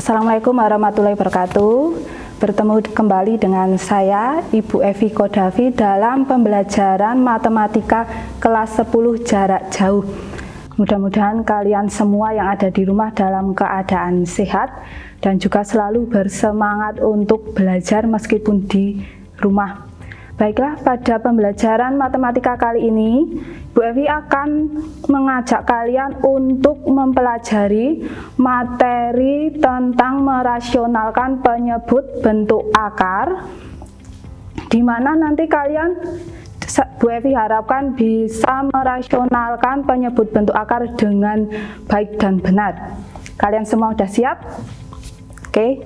Assalamualaikum warahmatullahi wabarakatuh. Bertemu kembali dengan saya, Ibu Evi Kodavi, dalam pembelajaran matematika kelas 10 jarak jauh. Mudah-mudahan kalian semua yang ada di rumah dalam keadaan sehat dan juga selalu bersemangat untuk belajar meskipun di rumah. Baiklah, pada pembelajaran matematika kali ini, Bu Evi akan mengajak kalian untuk mempelajari materi tentang merasionalkan penyebut bentuk akar, di mana nanti kalian, Bu Evi harapkan bisa merasionalkan penyebut bentuk akar dengan baik dan benar. Kalian semua sudah siap? Oke.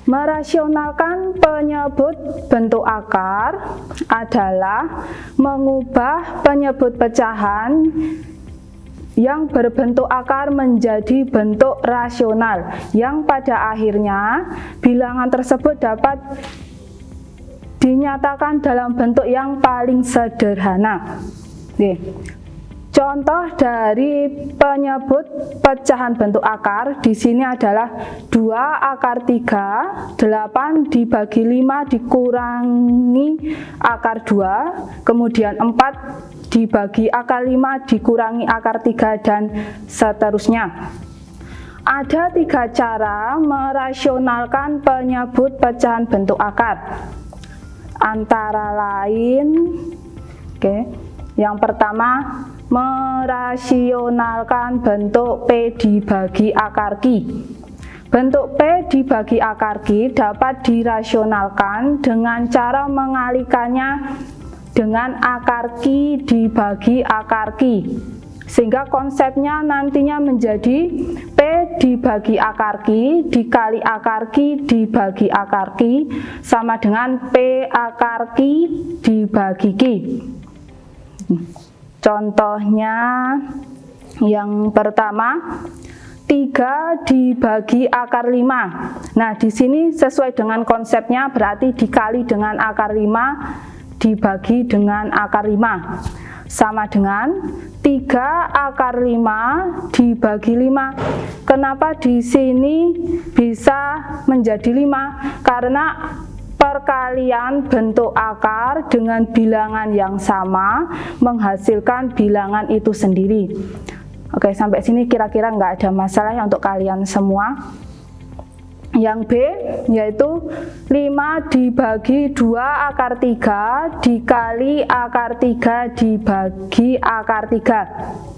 Merasionalkan penyebut bentuk akar adalah mengubah penyebut pecahan yang berbentuk akar menjadi bentuk rasional, yang pada akhirnya bilangan tersebut dapat dinyatakan dalam bentuk yang paling sederhana. Contoh dari penyebut pecahan bentuk akar di sini adalah 2 akar 3, 8 dibagi 5 dikurangi akar 2, kemudian 4 dibagi akar 5 dikurangi akar 3, dan seterusnya. Ada 3 cara merasionalkan penyebut pecahan bentuk akar. Antara lain, yang pertama, merasionalkan bentuk P dibagi akar Q. Bentuk P dibagi akar Q dapat dirasionalkan dengan cara mengalikannya dengan akar Q dibagi akar Q, sehingga konsepnya nantinya menjadi P dibagi akar Q dikali akar Q dibagi akar Q sama dengan P akar Q dibagi Q. Contohnya yang pertama, 3 dibagi akar 5. Nah, di sini sesuai dengan konsepnya berarti dikali dengan akar 5 dibagi dengan akar 5 sama dengan 3 akar 5 dibagi 5. Kenapa di sini bisa menjadi 5? Karena perkalian bentuk akar dengan bilangan yang sama menghasilkan bilangan itu sendiri. Oke, sampai sini kira-kira nggak ada masalah ya untuk kalian semua. Yang B yaitu 5 dibagi 2 akar 3 dikali akar 3 dibagi akar 3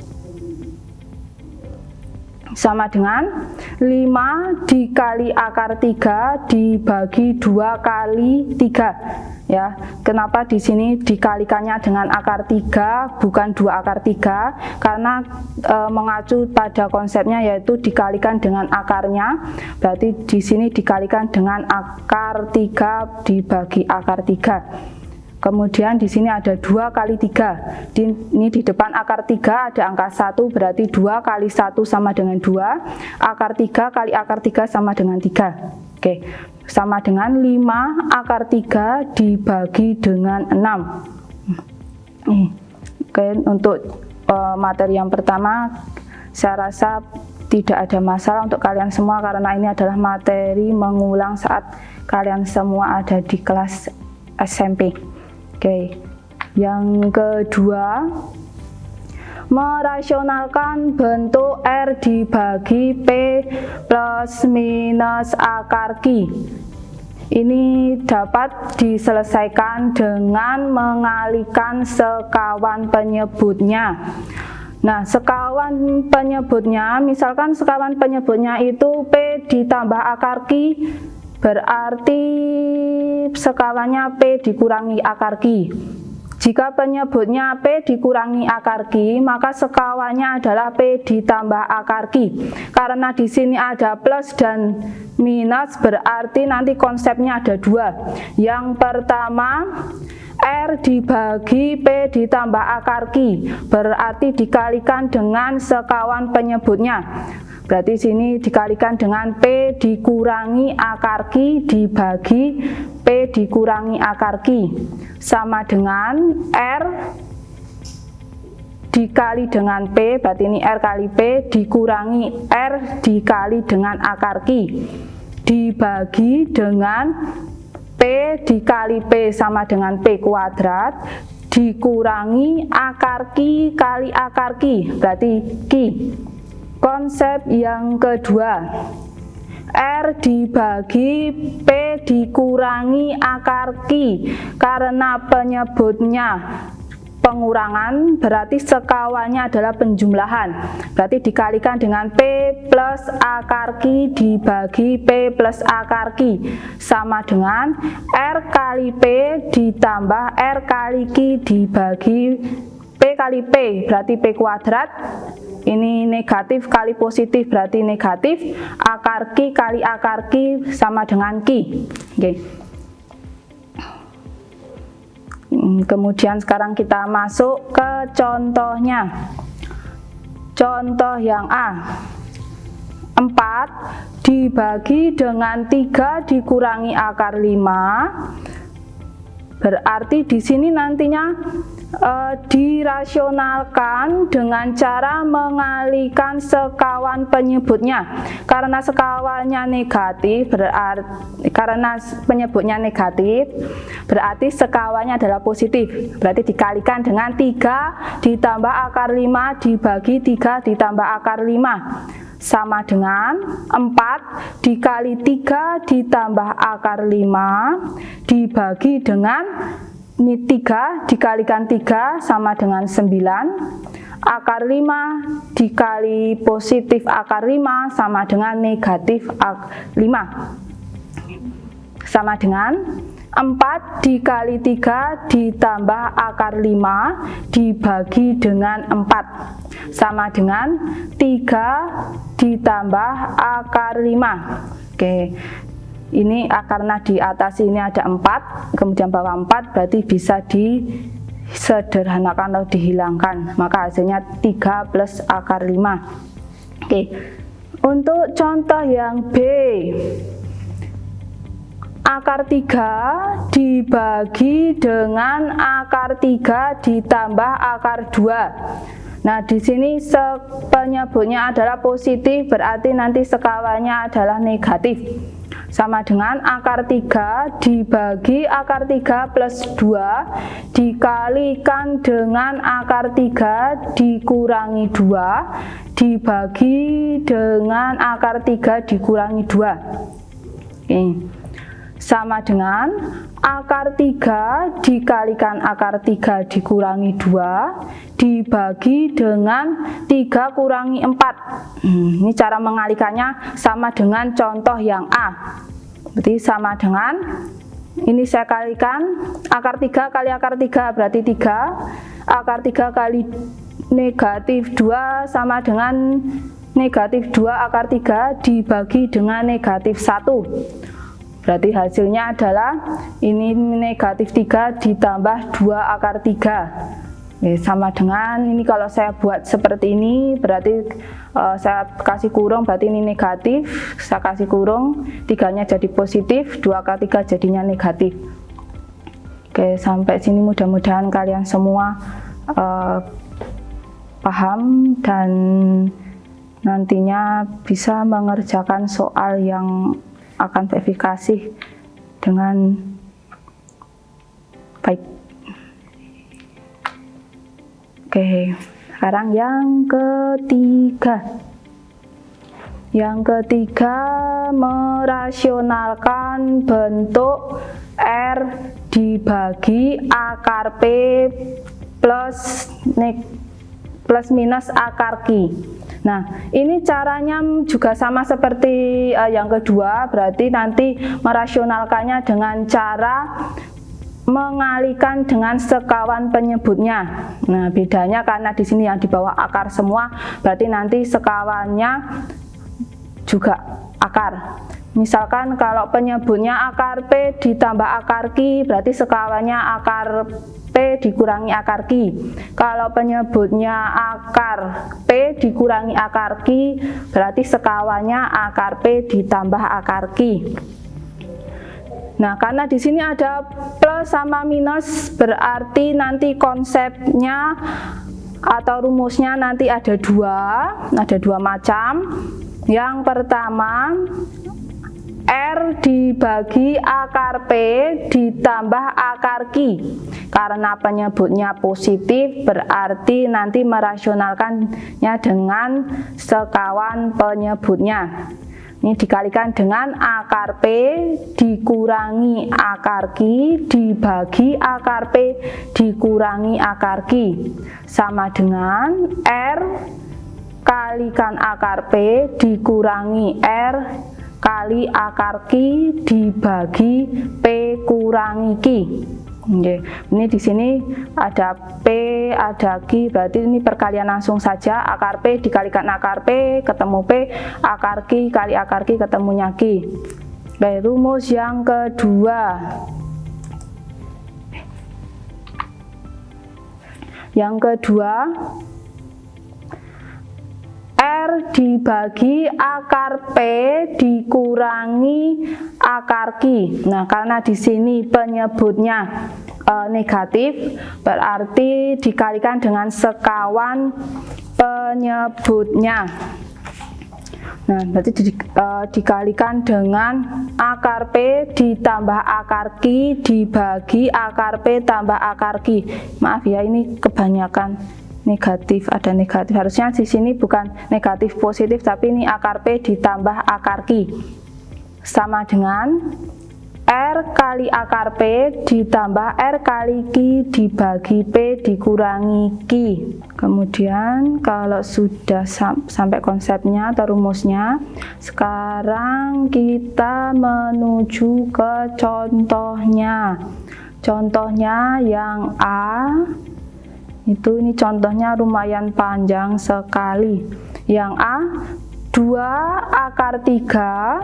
sama dengan 5 dikali akar 3 dibagi 2 kali 3 ya. Kenapa di sini dikalikannya dengan akar 3 bukan 2 akar 3? Karena mengacu pada konsepnya yaitu dikalikan dengan akarnya. Berarti di sini dikalikan dengan akar 3 dibagi akar 3. Kemudian di sini ada 2 kali 3. Ini di depan akar 3 ada angka 1, berarti 2 kali 1 sama dengan 2. Akar 3 kali akar 3 sama dengan 3. Oke, sama dengan 5 akar 3 dibagi dengan 6. Oke, untuk materi yang pertama saya rasa tidak ada masalah untuk kalian semua, karena ini adalah materi mengulang saat kalian semua ada di kelas SMP. Oke, yang kedua, merasionalkan bentuk R dibagi P plus minus akar Q. Ini dapat diselesaikan dengan mengalihkan sekawan penyebutnya. Nah, sekawan penyebutnya, misalkan sekawan penyebutnya itu P ditambah akar Q, berarti sekawannya P dikurangi akar Q. Jika penyebutnya P dikurangi akar Q, maka sekawannya adalah P ditambah akar Q. Karena di sini ada plus dan minus, berarti nanti konsepnya ada 2. Yang pertama, R dibagi P ditambah akar Q, berarti dikalikan dengan sekawan penyebutnya. Berarti sini dikalikan dengan P dikurangi akar Q dibagi P dikurangi akar Q sama dengan R dikali dengan P, berarti ini R kali P, dikurangi R dikali dengan akar Ki, dibagi dengan P dikali P sama dengan P kuadrat, dikurangi akar Ki kali akar Ki, berarti Ki. Konsep yang kedua, R dibagi P dikurangi akar Ki, karena penyebutnya pengurangan berarti sekawannya adalah penjumlahan, berarti dikalikan dengan P plus akar Ki dibagi P plus akar Ki sama dengan R kali P ditambah R kali Ki dibagi P kali P, berarti P kuadrat. Ini negatif kali positif berarti negatif, akar Ki kali akar Ki sama dengan Ki. Oke. Kemudian sekarang kita masuk ke contohnya. Contoh yang A, 4 dibagi dengan 3 dikurangi akar 5, berarti di sini nantinya dirasionalkan dengan cara mengalihkan sekawan penyebutnya. Karena sekawannya negatif, karena penyebutnya negatif, berarti sekawannya adalah positif. Berarti dikalikan dengan 3 ditambah akar 5 dibagi 3 ditambah akar 5 sama dengan 4 dikali 3 ditambah akar 5 dibagi dengan ini 3 dikalikan 3 sama dengan 9, akar 5 dikali positif akar 5 sama dengan negatif 5, sama dengan 4 dikali 3 ditambah akar 5 dibagi dengan 4 sama dengan 3 ditambah akar 5. Oke. Ini karena di atas ini ada 4, kemudian bawah 4, berarti bisa disederhanakan atau dihilangkan. Maka hasilnya 3 plus akar 5. Oke. Untuk contoh yang B, akar 3 dibagi dengan akar 3 ditambah akar 2. Nah, di sini penyebutnya adalah positif, berarti nanti sekawannya adalah negatif. Sama dengan akar 3 dibagi akar 3 plus 2 dikalikan dengan akar 3 dikurangi 2 dibagi dengan akar 3 dikurangi 2. Oke. Sama dengan akar 3 dikalikan akar 3 dikurangi 2 dibagi dengan 3 kurangi 4. Ini cara mengalikannya sama dengan contoh yang A. Berarti sama dengan, ini saya kalikan akar 3 kali akar 3 berarti 3, akar 3 kali negatif 2 sama dengan negatif 2 akar 3 dibagi dengan negatif 1. Berarti hasilnya adalah ini negatif 3 ditambah 2 akar 3. Sama dengan ini, kalau saya buat seperti ini berarti saya kasih kurung, berarti ini negatif, saya kasih kurung, 3-nya jadi positif, 2 akar 3 jadinya negatif. Oke, sampai sini mudah-mudahan kalian semua paham dan nantinya bisa mengerjakan soal yang akan verifikasi dengan baik. Oke, sekarang yang ketiga. Yang ketiga, merasionalkan bentuk R dibagi akar P plus minus akar Ki. Nah, ini caranya juga sama seperti yang kedua, berarti nanti merasionalkannya dengan cara mengalihkan dengan sekawan penyebutnya. Nah, bedanya karena di sini yang di bawah akar semua, berarti nanti sekawannya juga akar. Misalkan kalau penyebutnya akar P ditambah akar Ki, berarti sekawannya akar P dikurangi akar Ki. Kalau penyebutnya akar P dikurangi akar Ki, berarti sekawannya akar P ditambah akar Ki. Nah, karena di sini ada plus sama minus, berarti nanti konsepnya atau rumusnya nanti ada dua macam. Yang pertama, R dibagi akar P ditambah akar Q. Karena penyebutnya positif, berarti nanti merasionalkannya dengan sekawan penyebutnya. Ini dikalikan dengan akar P dikurangi akar Q dibagi akar P dikurangi akar Q. Sama dengan R kalikan akar P dikurangi R kali akar Q dibagi P kurangi Q. Oke, ini di sini ada P, ada Q, berarti ini perkalian langsung saja. Akar P dikalikan akar P ketemu P, akar Q kali akar Q ketemunya Q. Oke, rumus yang kedua. Yang kedua, R dibagi akar P dikurangi akar Q. Nah, karena di sini penyebutnya negatif, berarti dikalikan dengan sekawan penyebutnya. Nah, berarti dikalikan dengan akar P ditambah akar Q dibagi akar P tambah akar Q. Maaf ya, ini kebanyakan negatif, ada negatif. Harusnya di sini bukan negatif positif, tapi ini akar P ditambah akar Q. Sama dengan R kali akar P ditambah R kali Q dibagi P dikurangi Q. Kemudian kalau sudah sampai konsepnya atau rumusnya, sekarang kita menuju ke contohnya. Contohnya yang A. Ini contohnya lumayan panjang sekali. Yang A, 2 akar 3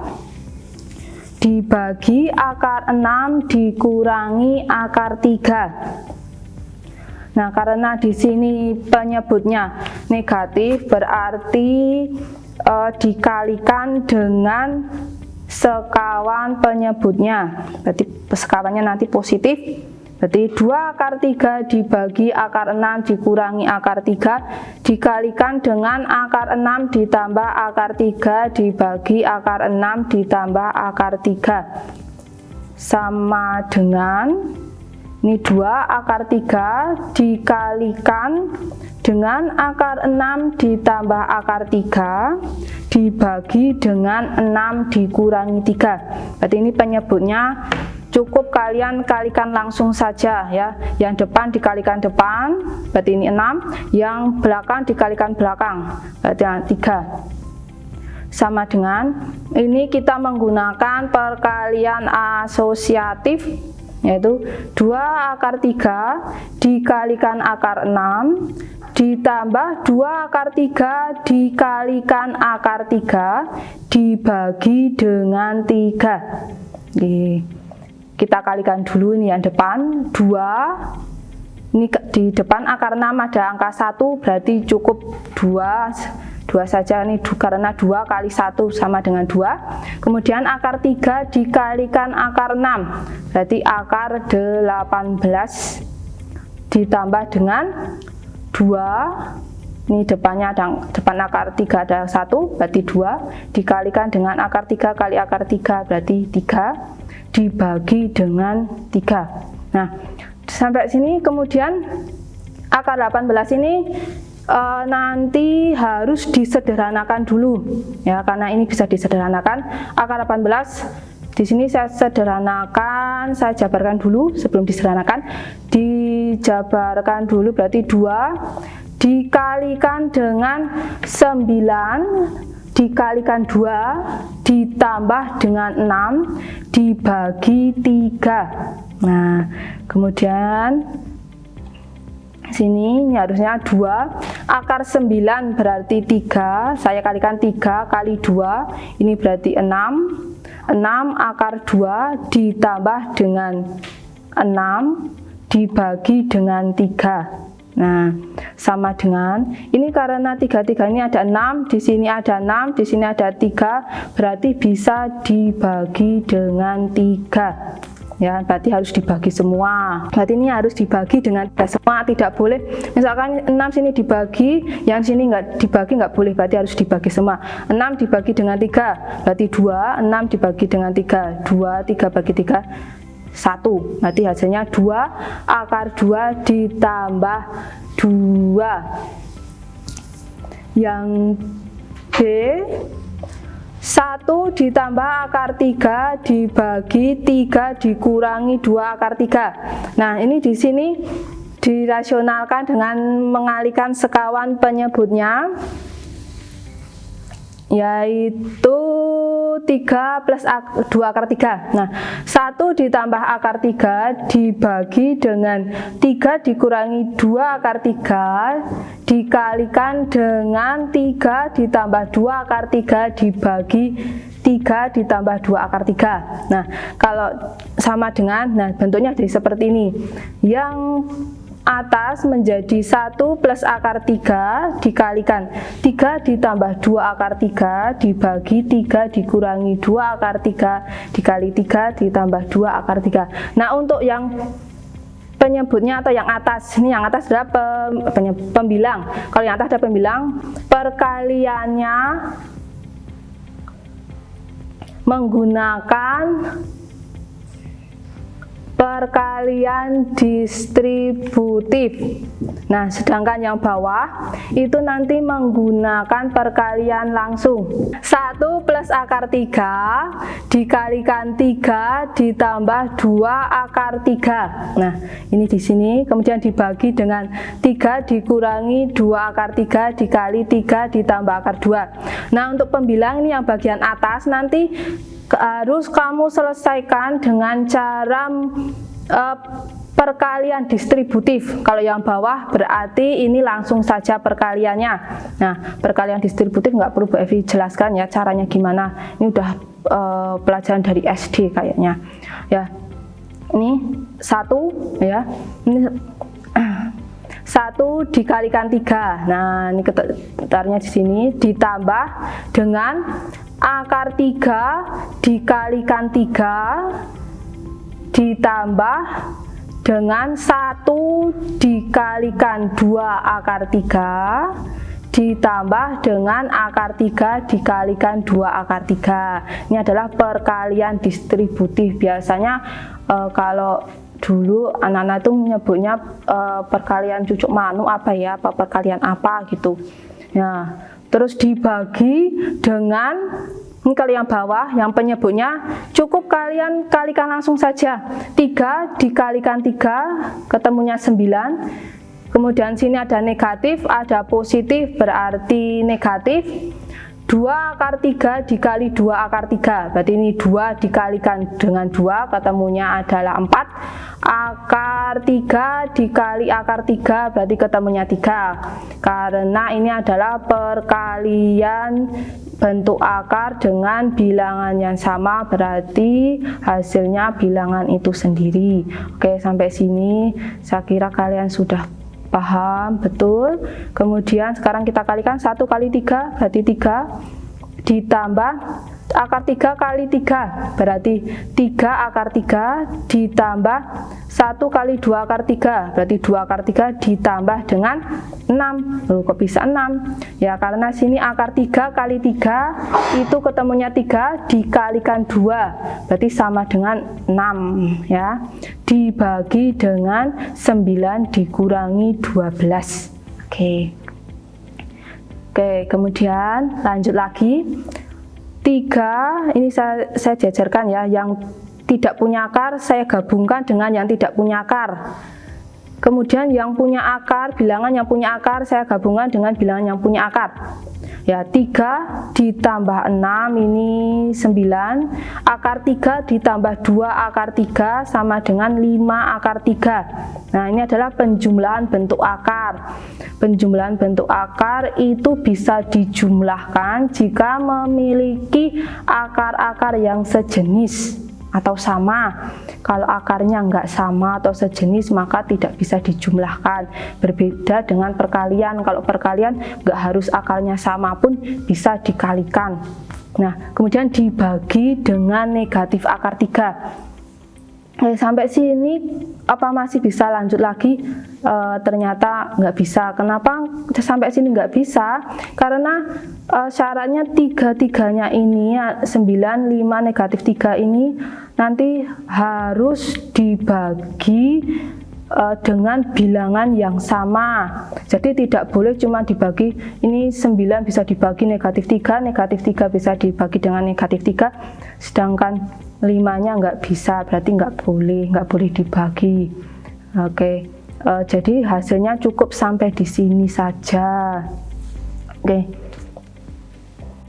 dibagi akar 6 dikurangi akar 3. Nah, karena di sini penyebutnya negatif, berarti dikalikan dengan sekawan penyebutnya. Berarti sekawannya nanti positif. Berarti 2 akar 3 dibagi akar 6 dikurangi akar 3 dikalikan dengan akar 6 ditambah akar 3 dibagi akar 6 ditambah akar 3. Sama dengan ini 2 akar 3 dikalikan dengan akar 6 ditambah akar 3 dibagi dengan 6 dikurangi 3. Berarti ini penyebutnya cukup kalian kalikan langsung saja ya. Yang depan dikalikan depan, berarti ini 6. Yang belakang dikalikan belakang, berarti 3. Sama dengan ini kita menggunakan perkalian asosiatif, yaitu 2 akar 3 dikalikan akar 6 ditambah 2 akar 3 dikalikan akar 3 dibagi dengan 3. Kita kalikan dulu ini yang depan 2. Ini di depan akar 6 ada angka 1, berarti cukup 2 saja nih, karena 2 kali 1 sama dengan 2. Kemudian akar 3 dikalikan akar 6, berarti akar 18 ditambah dengan 2. Ini depannya ada, depan akar 3 ada 1, berarti 2 dikalikan dengan akar 3 kali akar 3, berarti 3 dibagi dengan 3. Nah, sampai sini. Kemudian akar 18 ini nanti harus disederhanakan dulu ya, karena ini bisa disederhanakan. Akar 18 di sini saya sederhanakan, saya jabarkan dulu sebelum disederhanakan. Dijabarkan dulu, berarti 2 dikalikan dengan 9 dikalikan 2 ditambah dengan 6 dibagi 3. Nah, kemudian sini harusnya 2 akar 9 berarti 3, saya kalikan 3 kali 2, ini berarti 6 akar 2 ditambah dengan 6 dibagi dengan 3. Nah, sama dengan ini, karena 3 ini ada 6, di sini ada 6, di sini ada 3, berarti bisa dibagi dengan 3. ya, berarti harus dibagi semua. Berarti ini harus dibagi dengan 3 semua, tidak boleh misalkan 6 sini dibagi, yang sini nggak dibagi, nggak boleh, berarti harus dibagi semua. 6 dibagi dengan 3 berarti 2, 6 dibagi dengan 3, 2, 3 bagi 3 1, berarti hasilnya 2 akar 2 ditambah 2. Yang B, 1 ditambah akar 3 dibagi 3 dikurangi 2 akar 3. Nah, ini di sini dirasionalkan dengan mengalihkan sekawan penyebutnya, yaitu 3 plus 2 akar 3. Nah, 1 ditambah akar 3 dibagi dengan 3 dikurangi 2 akar 3 dikalikan dengan 3 ditambah 2 akar 3 dibagi 3 ditambah 2 akar 3. Nah, kalau sama dengan, nah bentuknya jadi seperti ini. Yang atas menjadi 1 plus akar 3 dikalikan 3 ditambah 2 akar 3 dibagi 3 dikurangi 2 akar 3 dikali 3 ditambah 2 akar 3. Nah, untuk yang penyebutnya atau yang atas, ini yang atas adalah pembilang. Kalau yang atas adalah pembilang, perkaliannya menggunakan perkalian distributif. Nah, sedangkan yang bawah itu nanti menggunakan perkalian langsung. 1 plus akar 3 dikalikan 3 ditambah 2 akar 3. Nah, ini di sini kemudian dibagi dengan 3 dikurangi 2 akar 3 dikali 3 ditambah akar 2. Nah, untuk pembilang ini yang bagian atas nanti harus kamu selesaikan dengan cara perkalian distributif. Kalau yang bawah berarti ini langsung saja perkaliannya. Nah, perkalian distributif nggak perlu Bu Evi jelaskan ya caranya gimana. Ini udah pelajaran dari SD kayaknya. Ya, ini 1 ya. Ini 1 dikalikan 3. Nah, ini ketarnya di sini ditambah dengan akar 3 dikalikan 3 ditambah dengan 1 dikalikan 2 akar 3 ditambah dengan akar 3 dikalikan 2 akar 3. Ini adalah perkalian distributif. Biasanya kalau dulu anak-anak itu menyebutnya perkalian cucuk manu apa ya, apa perkalian apa gitu. Ya, terus dibagi dengan, ini kalau yang bawah yang penyebutnya cukup kalian kalikan langsung saja. 3 dikalikan 3 ketemunya 9. Kemudian sini ada negatif, ada positif, berarti negatif. 2 akar 3 dikali 2 akar 3, berarti ini 2 dikalikan dengan 2 ketemunya adalah 4. Akar 3 dikali akar 3 berarti ketemunya 3. Karena ini adalah perkalian bentuk akar dengan bilangan yang sama, berarti hasilnya bilangan itu sendiri. Oke, sampai sini saya kira kalian sudah paham betul. Kemudian sekarang kita kalikan 1 kali 3 berarti 3 ditambah akar 3 kali 3 berarti 3 akar 3 ditambah 1 kali 2 akar 3 berarti 2 akar 3 ditambah dengan 6. Loh, kok bisa 6? Ya, karena sini akar 3 kali 3 itu ketemunya 3 dikalikan 2 berarti sama dengan 6 ya, dibagi dengan 9 dikurangi 12. Oke, kemudian lanjut lagi. 3 ini saya jajarkan ya, yang tidak punya akar saya gabungkan dengan yang tidak punya akar. Kemudian yang punya akar, bilangan yang punya akar saya gabungkan dengan bilangan yang punya akar. Ya, 3 ditambah 6 ini 9. Akar 3 ditambah 2 akar 3 sama dengan 5 akar 3. Nah, ini adalah penjumlahan bentuk akar. Penjumlahan bentuk akar itu bisa dijumlahkan jika memiliki akar-akar yang sejenis atau sama. Kalau akarnya nggak sama atau sejenis maka tidak bisa dijumlahkan. Berbeda dengan perkalian. Kalau perkalian nggak harus akarnya sama pun bisa dikalikan. Nah, kemudian dibagi dengan negatif akar 3. Sampai sini apa masih bisa lanjut lagi? Ternyata nggak bisa. Kenapa sampai sini nggak bisa? Karena syaratnya tiga-tiganya ini 9, 5, negatif 3 ini nanti harus dibagi dengan bilangan yang sama. Jadi tidak boleh cuma dibagi, ini 9 bisa dibagi negatif 3 bisa dibagi dengan negatif 3, sedangkan 5-nya nggak bisa, berarti nggak boleh dibagi. Oke, jadi hasilnya cukup sampai di sini saja.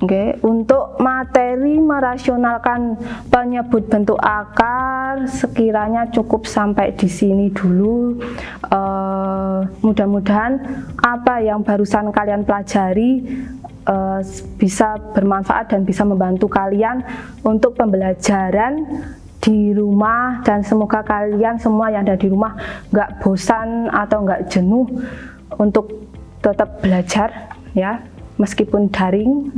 Oke, untuk materi merasionalkan penyebut bentuk akar sekiranya cukup sampai di sini dulu. Mudah-mudahan apa yang barusan kalian pelajari bisa bermanfaat dan bisa membantu kalian untuk pembelajaran di rumah, dan semoga kalian semua yang ada di rumah nggak bosan atau nggak jenuh untuk tetap belajar ya, meskipun daring.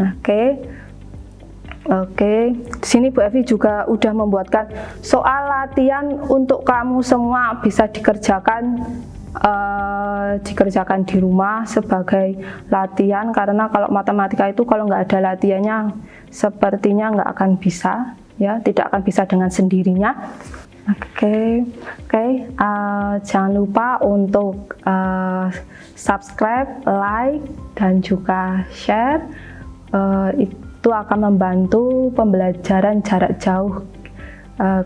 Oke, di sini Bu Evi juga udah membuatkan soal latihan untuk kamu semua, bisa dikerjakan di rumah sebagai latihan, karena kalau matematika itu kalau nggak ada latihannya sepertinya nggak akan bisa ya, tidak akan bisa dengan sendirinya. Oke, jangan lupa untuk subscribe, like, dan juga share. Itu akan membantu pembelajaran jarak jauh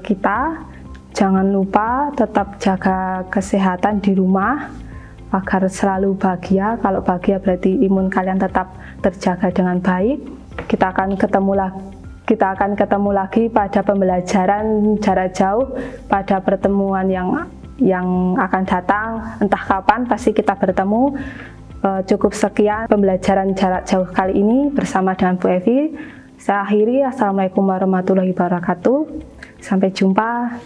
kita. Jangan lupa tetap jaga kesehatan di rumah agar selalu bahagia. Kalau bahagia berarti imun kalian tetap terjaga dengan baik. Kita akan ketemu lagi pada pembelajaran jarak jauh pada pertemuan yang akan datang, entah kapan pasti kita bertemu. Cukup sekian pembelajaran jarak jauh kali ini bersama dengan Bu Evi. Saya akhiri, assalamualaikum warahmatullahi wabarakatuh. Sampai jumpa.